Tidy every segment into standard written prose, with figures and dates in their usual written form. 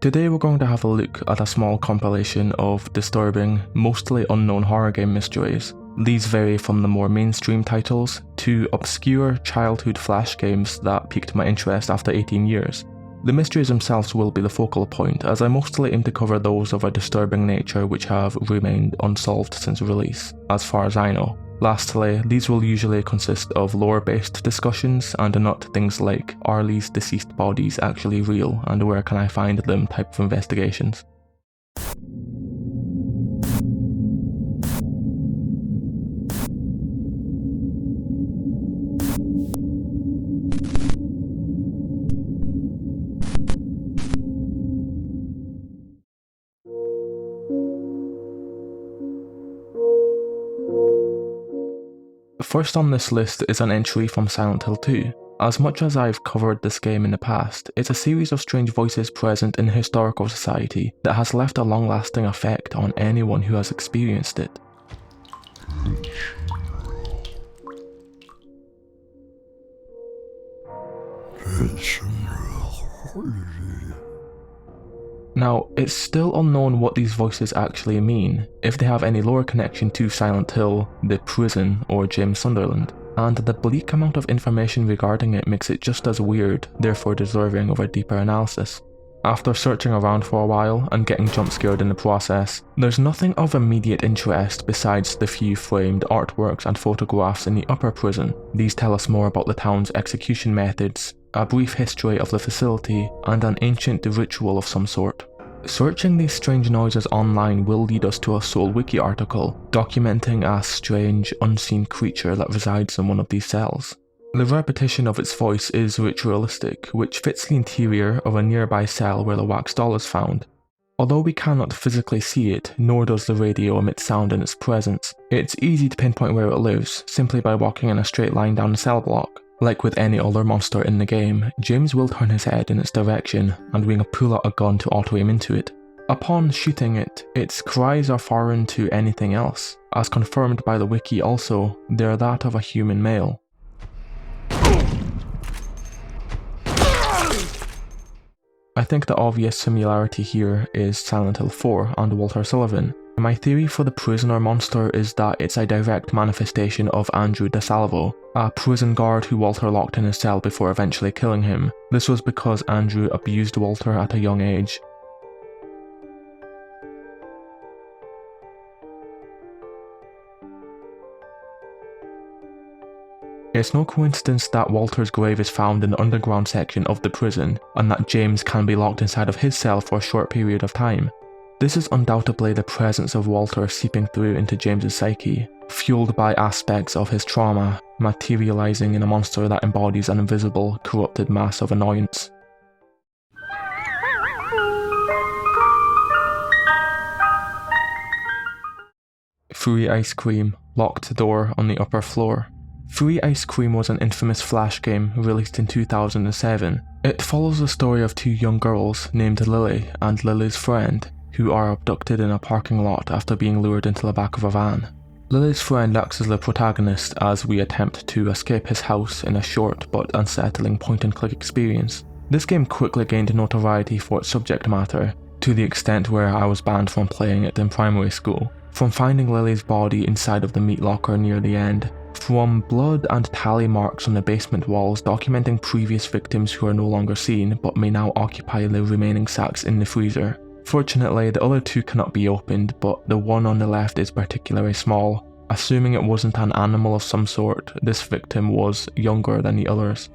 Today we're going to have a look at a small compilation of disturbing, mostly unknown horror game mysteries. These vary from the more mainstream titles to obscure childhood flash games that piqued my interest after 18 years. The mysteries themselves will be the focal point, as I mostly aim to cover those of a disturbing nature which have remained unsolved since release, as far as I know. Lastly, these will usually consist of lore-based discussions and not things like, are these deceased bodies actually real and where can I find them type of investigations. First on this list is an entry from Silent Hill 2. As much as I've covered this game in the past, it's a series of strange voices present in historical society that has left a long-lasting effect on anyone who has experienced it. Now, it's still unknown what these voices actually mean, if they have any lore connection to Silent Hill, the prison, or James Sunderland, and the bleak amount of information regarding it makes it just as weird, therefore deserving of a deeper analysis. After searching around for a while and getting jump scared in the process, there's nothing of immediate interest besides the few framed artworks and photographs in the upper prison. These tell us more about the town's execution methods, a brief history of the facility, and an ancient ritual of some sort. Searching these strange noises online will lead us to a Soul Wiki article, documenting a strange, unseen creature that resides in one of these cells. The repetition of its voice is ritualistic, which fits the interior of a nearby cell where the wax doll is found. Although we cannot physically see it, nor does the radio emit sound in its presence, it's easy to pinpoint where it lives, simply by walking in a straight line down the cell block. Like with any other monster in the game, James will turn his head in its direction, and we can pull out a gun to auto-aim into it. Upon shooting it, its cries are foreign to anything else. As confirmed by the wiki also, they are that of a human male. I think the obvious similarity here is Silent Hill 4 and Walter Sullivan. My theory for the prisoner monster is that it's a direct manifestation of Andrew DeSalvo, a prison guard who Walter locked in his cell before eventually killing him. This was because Andrew abused Walter at a young age. It's no coincidence that Walter's grave is found in the underground section of the prison, and that James can be locked inside of his cell for a short period of time. This is undoubtedly the presence of Walter seeping through into James's psyche, fueled by aspects of his trauma, materializing in a monster that embodies an invisible, corrupted mass of annoyance. Free ice cream, locked door on the upper floor. Free Ice Cream was an infamous flash game released in 2007. It follows the story of two young girls named Lily and Lily's friend, who are abducted in a parking lot after being lured into the back of a van. Lily's friend acts as the protagonist as we attempt to escape his house in a short but unsettling point-and-click experience. This game quickly gained notoriety for its subject matter, to the extent where I was banned from playing it in primary school. From finding Lily's body inside of the meat locker near the end, from blood and tally marks on the basement walls documenting previous victims who are no longer seen but may now occupy the remaining sacks in the freezer. Fortunately, the other two cannot be opened, but the one on the left is particularly small. Assuming it wasn't an animal of some sort, this victim was younger than the others.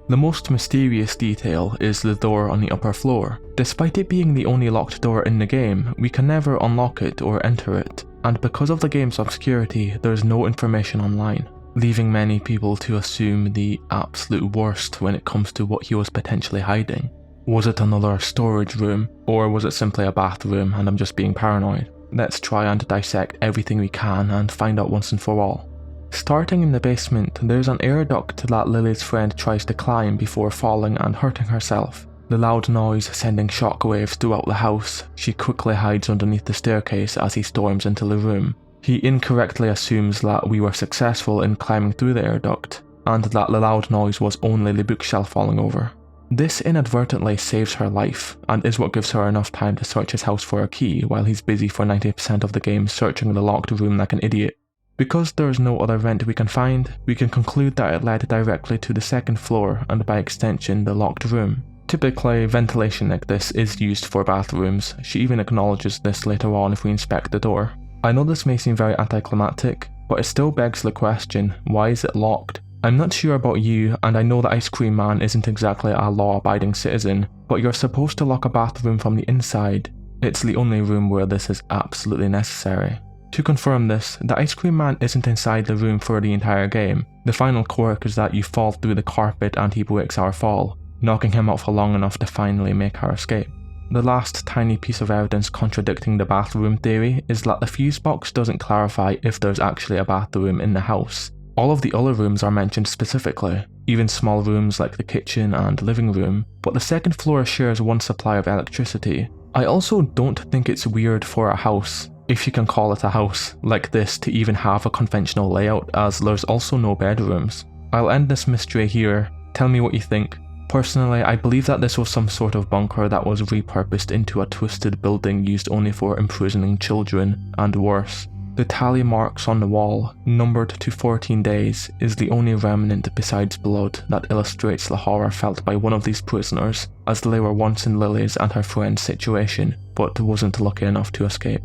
The most mysterious detail is the door on the upper floor. Despite it being the only locked door in the game, we can never unlock it or enter it, and because of the game's obscurity, there is no information online, leaving many people to assume the absolute worst when it comes to what he was potentially hiding. Was it another storage room, or was it simply a bathroom and I'm just being paranoid? Let's try and dissect everything we can and find out once and for all. Starting in the basement, there's an air duct that Lily's friend tries to climb before falling and hurting herself. The loud noise sending shockwaves throughout the house, she quickly hides underneath the staircase as he storms into the room. He incorrectly assumes that we were successful in climbing through the air duct, and that the loud noise was only the bookshelf falling over. This inadvertently saves her life, and is what gives her enough time to search his house for a key while he's busy for 90% of the game searching the locked room like an idiot. Because there is no other vent we can find, we can conclude that it led directly to the second floor and by extension the locked room. Typically, ventilation like this is used for bathrooms. She even acknowledges this later on if we inspect the door. I know this may seem very anticlimactic, but it still begs the question, why is it locked? I'm not sure about you, and I know the Ice Cream Man isn't exactly a law-abiding citizen, but you're supposed to lock a bathroom from the inside. It's the only room where this is absolutely necessary. To confirm this, the Ice Cream Man isn't inside the room for the entire game. The final quirk is that you fall through the carpet and he breaks our fall, knocking him out for long enough to finally make our escape. The last tiny piece of evidence contradicting the bathroom theory is that the fuse box doesn't clarify if there's actually a bathroom in the house. All of the other rooms are mentioned specifically, even small rooms like the kitchen and living room, but the second floor shares one supply of electricity. I also don't think it's weird for a house, if you can call it a house, like this to even have a conventional layout, as there's also no bedrooms. I'll end this mystery here. Tell me what you think. Personally, I believe that this was some sort of bunker that was repurposed into a twisted building used only for imprisoning children, and worse. The tally marks on the wall, numbered to 14 days, is the only remnant besides blood that illustrates the horror felt by one of these prisoners, as they were once in Lily's and her friend's situation, but wasn't lucky enough to escape.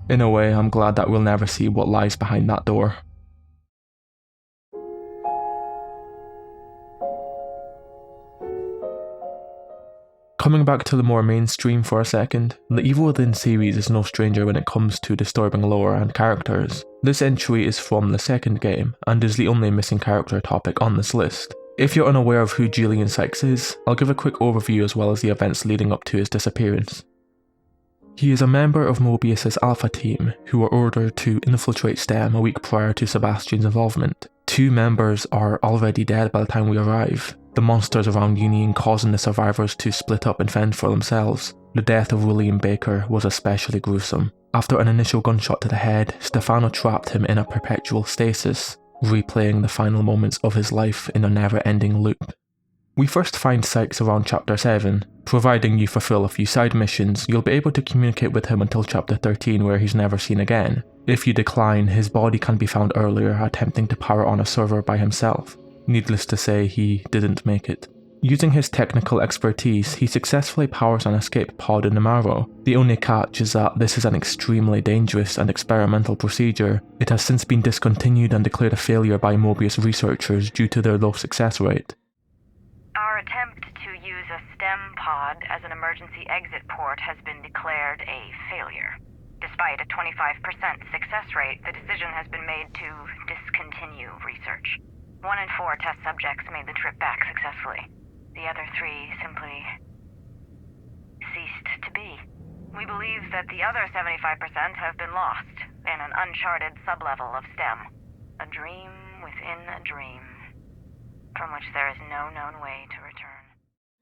In a way, I'm glad that we'll never see what lies behind that door. Coming back to the more mainstream for a second, the Evil Within series is no stranger when it comes to disturbing lore and characters. This entry is from the second game, and is the only missing character topic on this list. If you're unaware of who Julian Sykes is, I'll give a quick overview as well as the events leading up to his disappearance. He is a member of Mobius's Alpha team, who were ordered to infiltrate STEM a week prior to Sebastian's involvement. 2 members are already dead by the time we arrive, the monsters around Union causing the survivors to split up and fend for themselves. The death of William Baker was especially gruesome. After an initial gunshot to the head, Stefano trapped him in a perpetual stasis, replaying the final moments of his life in a never-ending loop. We first find Sykes around chapter 7. Providing you fulfill a few side missions, you'll be able to communicate with him until chapter 13 where he's never seen again. If you decline, his body can be found earlier attempting to power on a server by himself. Needless to say, he didn't make it. Using his technical expertise, he successfully powers an escape pod in the Marrow. The only catch is that this is an extremely dangerous and experimental procedure. It has since been discontinued and declared a failure by Mobius researchers due to their low success rate. Our attempt to use a STEM pod as an emergency exit port has been declared a failure. Despite a 25% success rate, the decision has been made to discontinue research. 1 in 4 test subjects made the trip back successfully. The other 3 simply ceased to be. We believe that the other 75% have been lost in an uncharted sublevel of STEM. A dream within a dream, from which there is no known way to return.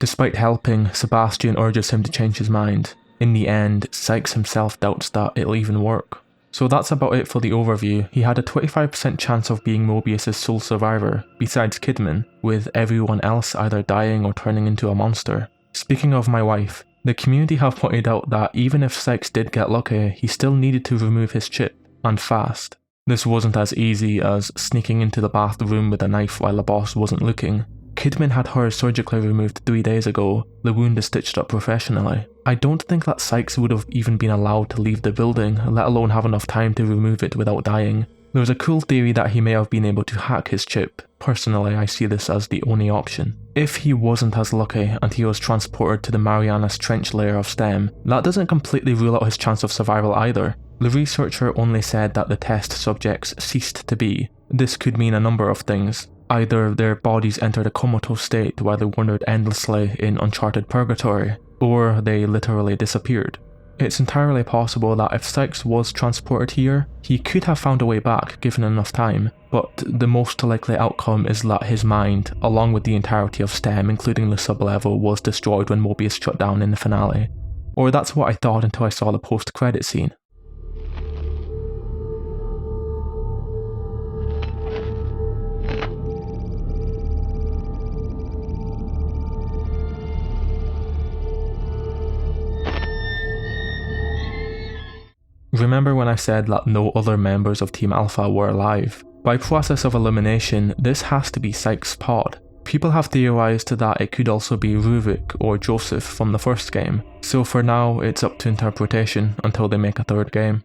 Despite helping, Sebastian urges him to change his mind. In the end, Sykes himself doubts that it'll even work. So that's about it for the overview. He had a 25% chance of being Mobius's sole survivor, besides Kidman, with everyone else either dying or turning into a monster. Speaking of my wife, the community have pointed out that even if Sykes did get lucky, he still needed to remove his chip, and fast. This wasn't as easy as sneaking into the bathroom with a knife while the boss wasn't looking. Kidman had hers surgically removed 3 days ago, the wound is stitched up professionally. I don't think that Sykes would have even been allowed to leave the building, let alone have enough time to remove it without dying. There's a cool theory that he may have been able to hack his chip. Personally, I see this as the only option. If he wasn't as lucky and he was transported to the Marianas Trench layer of STEM, that doesn't completely rule out his chance of survival either. The researcher only said that the test subjects ceased to be. This could mean a number of things. Either their bodies entered a comatose state while they wandered endlessly in uncharted purgatory, or they literally disappeared. It's entirely possible that if Sykes was transported here, he could have found a way back given enough time, but the most likely outcome is that his mind, along with the entirety of STEM including the sublevel, was destroyed when Mobius shut down in the finale. Or that's what I thought until I saw the post-credit scene. remember when I said that no other members of Team Alpha were alive? By process of elimination, this has to be Sykes' pod. People have theorized that it could also be Ruvik or Joseph from the first game, so for now it's up to interpretation until they make a third game.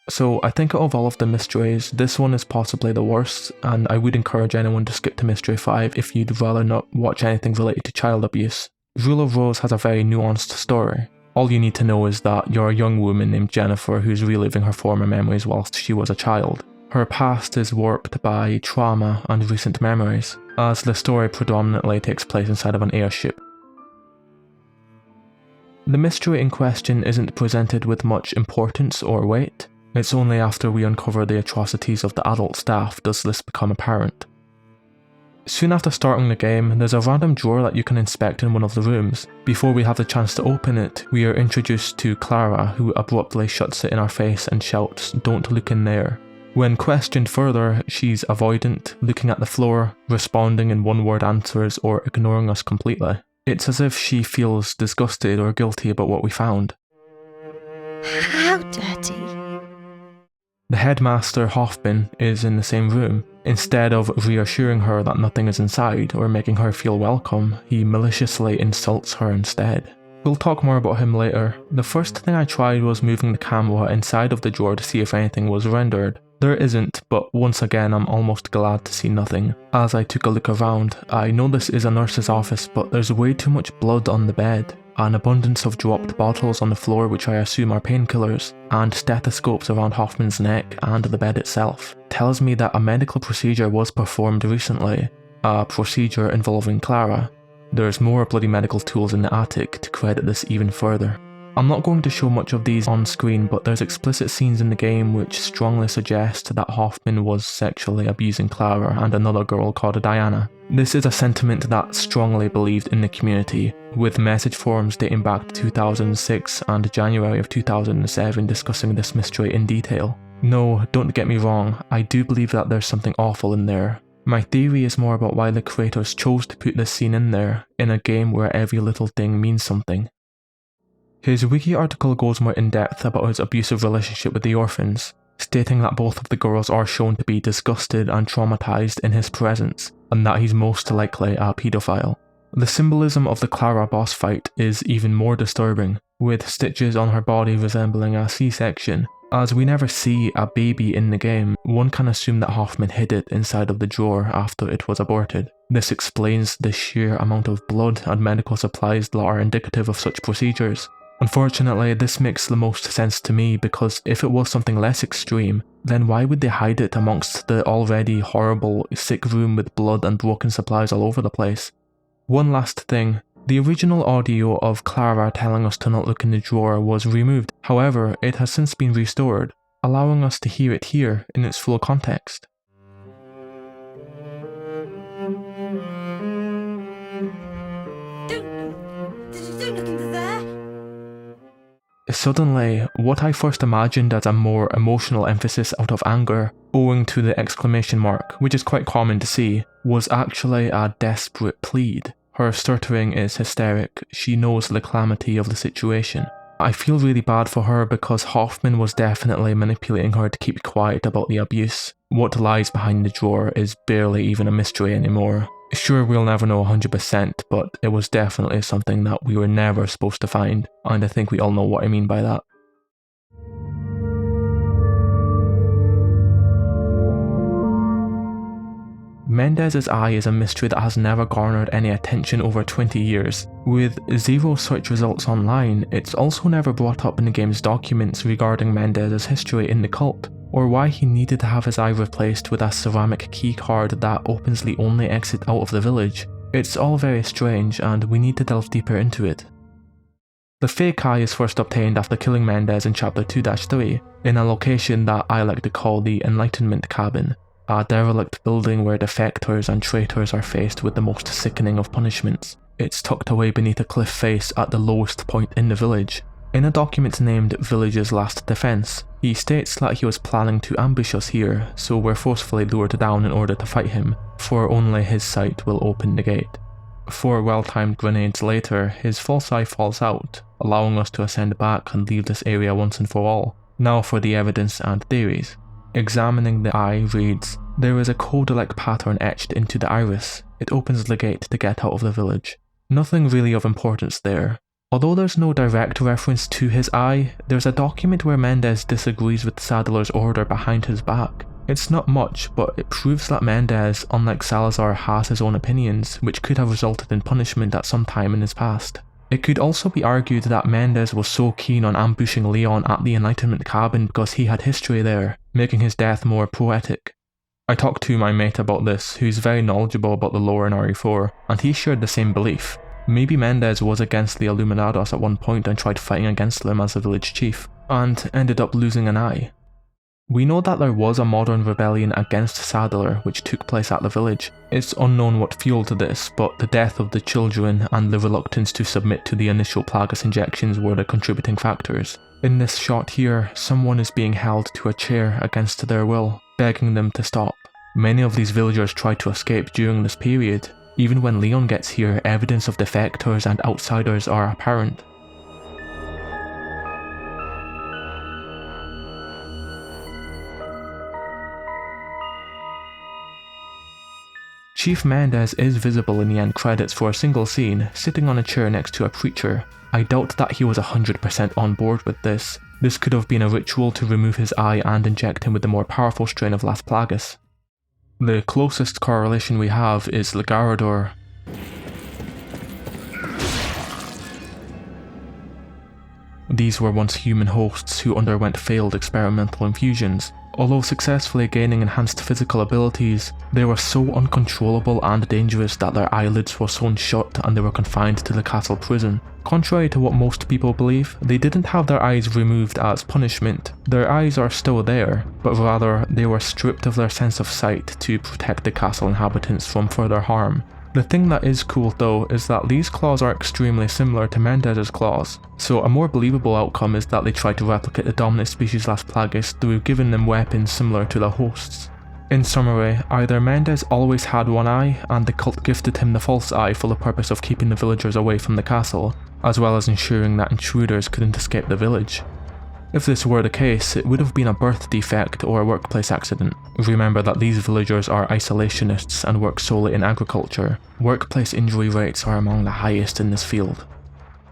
So I think out of all of the mysteries, this one is possibly the worst, and I would encourage anyone to skip to Mystery 5 if you'd rather not watch anything related to child abuse. Rule of Rose has a very nuanced story. All you need to know is that you're a young woman named Jennifer who's reliving her former memories whilst she was a child. Her past is warped by trauma and recent memories, as the story predominantly takes place inside of an airship. The mystery in question isn't presented with much importance or weight. It's only after we uncover the atrocities of the adult staff does this become apparent. Soon after starting the game, there's a random drawer that you can inspect in one of the rooms. Before we have the chance to open it, we are introduced to Clara, who abruptly shuts it in our face and shouts, "Don't look in there." When questioned further, she's avoidant, looking at the floor, responding in one-word answers or ignoring us completely. It's as if she feels disgusted or guilty about what we found. How dirty? The headmaster, Hoffman, is in the same room. Instead of reassuring her that nothing is inside or making her feel welcome, he maliciously insults her instead. We'll talk more about him later. The first thing I tried was moving the camera inside of the drawer to see if anything was rendered. There isn't, but once again I'm almost glad to see nothing. As I took a look around, I know this is a nurse's office, but there's way too much blood on the bed. An abundance of dropped bottles on the floor, which I assume are painkillers, and stethoscopes around Hoffman's neck and the bed itself, tells me that a medical procedure was performed recently, a procedure involving Clara. There's more bloody medical tools in the attic to credit this even further. I'm not going to show much of these on screen, but there's explicit scenes in the game which strongly suggest that Hoffman was sexually abusing Clara and another girl called Diana. This is a sentiment that's strongly believed in the community, with message forums dating back to 2006 and January of 2007 discussing this mystery in detail. No, don't get me wrong, I do believe that there's something awful in there. My theory is more about why the creators chose to put this scene in there, in a game where every little thing means something. His wiki article goes more in depth about his abusive relationship with the orphans, stating that both of the girls are shown to be disgusted and traumatized in his presence, and that he's most likely a paedophile. The symbolism of the Clara boss fight is even more disturbing, with stitches on her body resembling a C-section. As we never see a baby in the game, one can assume that Hoffman hid it inside of the drawer after it was aborted. This explains the sheer amount of blood and medical supplies that are indicative of such procedures. Unfortunately, this makes the most sense to me because if it was something less extreme, then why would they hide it amongst the already horrible, sick room with blood and broken supplies all over the place? One last thing, the original audio of Clara telling us to not look in the drawer was removed, however, it has since been restored, allowing us to hear it here in its full context. Don't look into there. Suddenly, what I first imagined as a more emotional emphasis out of anger, owing to the exclamation mark, which is quite common to see, was actually a desperate plead. Her stuttering is hysteric, she knows the calamity of the situation. I feel really bad for her because Hoffman was definitely manipulating her to keep quiet about the abuse. What lies behind the drawer is barely even a mystery anymore. Sure, we'll never know 100%, but it was definitely something that we were never supposed to find, and I think we all know what I mean by that. Mendez's eye is a mystery that has never garnered any attention over 20 years. With zero search results online, it's also never brought up in the game's documents regarding Mendez's history in the cult, or why he needed to have his eye replaced with a ceramic key card that opens the only exit out of the village. It's all very strange, and we need to delve deeper into it. The fake eye is first obtained after killing Mendez in Chapter 2-3, in a location that I like to call the Enlightenment Cabin, a derelict building where defectors and traitors are faced with the most sickening of punishments. It's tucked away beneath a cliff face at the lowest point in the village. In a document named Village's Last Defense, he states that he was planning to ambush us here, so we're forcefully lured down in order to fight him, for only his sight will open the gate. 4 well-timed grenades later, his false eye falls out, allowing us to ascend back and leave this area once and for all. Now for the evidence and theories. Examining the eye reads, there is a code-like pattern etched into the iris. It opens the gate to get out of the village. Nothing really of importance there. Although there's no direct reference to his eye, there's a document where Mendez disagrees with Sadler's order behind his back. It's not much, but it proves that Mendez, unlike Salazar, has his own opinions, which could have resulted in punishment at some time in his past. It could also be argued that Mendez was so keen on ambushing Leon at the Enlightenment cabin because he had history there, making his death more poetic. I talked to my mate about this, who's very knowledgeable about the lore in RE4, and he shared the same belief. Maybe Mendez was against the Illuminados at one point and tried fighting against them as a village chief, and ended up losing an eye. We know that there was a modern rebellion against Sadler which took place at the village. It's unknown what fueled this, but the death of the children and the reluctance to submit to the initial Plagas injections were the contributing factors. In this shot here, someone is being held to a chair against their will, begging them to stop. Many of these villagers tried to escape during this period. Even when Leon gets here, evidence of defectors and outsiders are apparent. Chief Mendez is visible in the end credits for a single scene, sitting on a chair next to a preacher. I doubt that he was 100% on board with this. This could have been a ritual to remove his eye and inject him with the more powerful strain of Las Plagas. The closest correlation we have is Legarador. These were once human hosts who underwent failed experimental infusions. Although successfully gaining enhanced physical abilities, they were so uncontrollable and dangerous that their eyelids were sewn shut and they were confined to the castle prison. Contrary to what most people believe, they didn't have their eyes removed as punishment. Their eyes are still there, but rather they were stripped of their sense of sight to protect the castle inhabitants from further harm. The thing that is cool though is that these claws are extremely similar to Mendez's claws, so a more believable outcome is that they tried to replicate the dominant species Las Plagas through giving them weapons similar to the hosts. In summary, either Mendez always had one eye, and the cult gifted him the false eye for the purpose of keeping the villagers away from the castle, as well as ensuring that intruders couldn't escape the village. If this were the case, it would have been a birth defect or a workplace accident. Remember that these villagers are isolationists and work solely in agriculture. Workplace injury rates are among the highest in this field.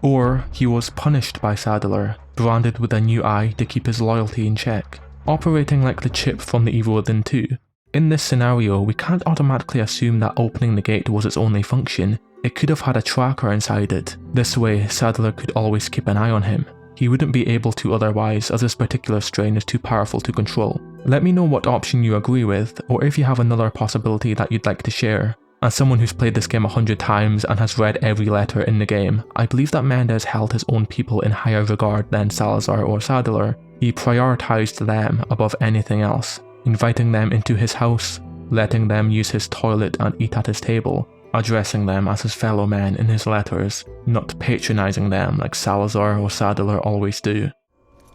Or he was punished by Sadler, branded with a new eye to keep his loyalty in check, operating like the chip from the Evil Within 2. In this scenario, we can't automatically assume that opening the gate was its only function. It could have had a tracker inside it. This way, Sadler could always keep an eye on him. He wouldn't be able to otherwise, as this particular strain is too powerful to control. Let me know what option you agree with, or if you have another possibility that you'd like to share. As someone who's played this game 100 times and has read every letter in the game, I believe that Mendez held his own people in higher regard than Salazar or Sadler. He prioritized them above anything else, inviting them into his house, letting them use his toilet and eat at his table, addressing them as his fellow men in his letters, not patronizing them like Salazar or Sadler always do.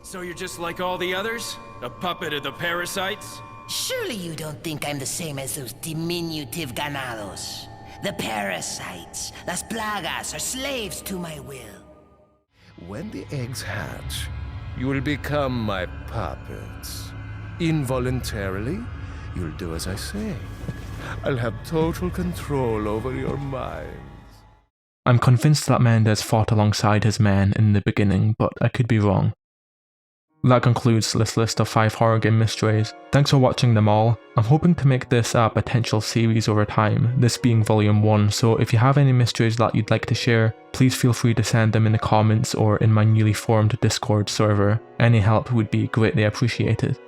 So you're just like all the others? A puppet of the parasites? Surely you don't think I'm the same as those diminutive ganados. The parasites, las plagas, are slaves to my will. When the eggs hatch, you will become my puppets. Involuntarily, you'll do as I say. I'll have total control over your minds. I'm convinced that Mendez fought alongside his men in the beginning, but I could be wrong. That concludes this list of 5 horror game mysteries. Thanks for watching them all. I'm hoping to make this a potential series over time, this being volume 1, so if you have any mysteries that you'd like to share, please feel free to send them in the comments or in my newly formed Discord server. Any help would be greatly appreciated.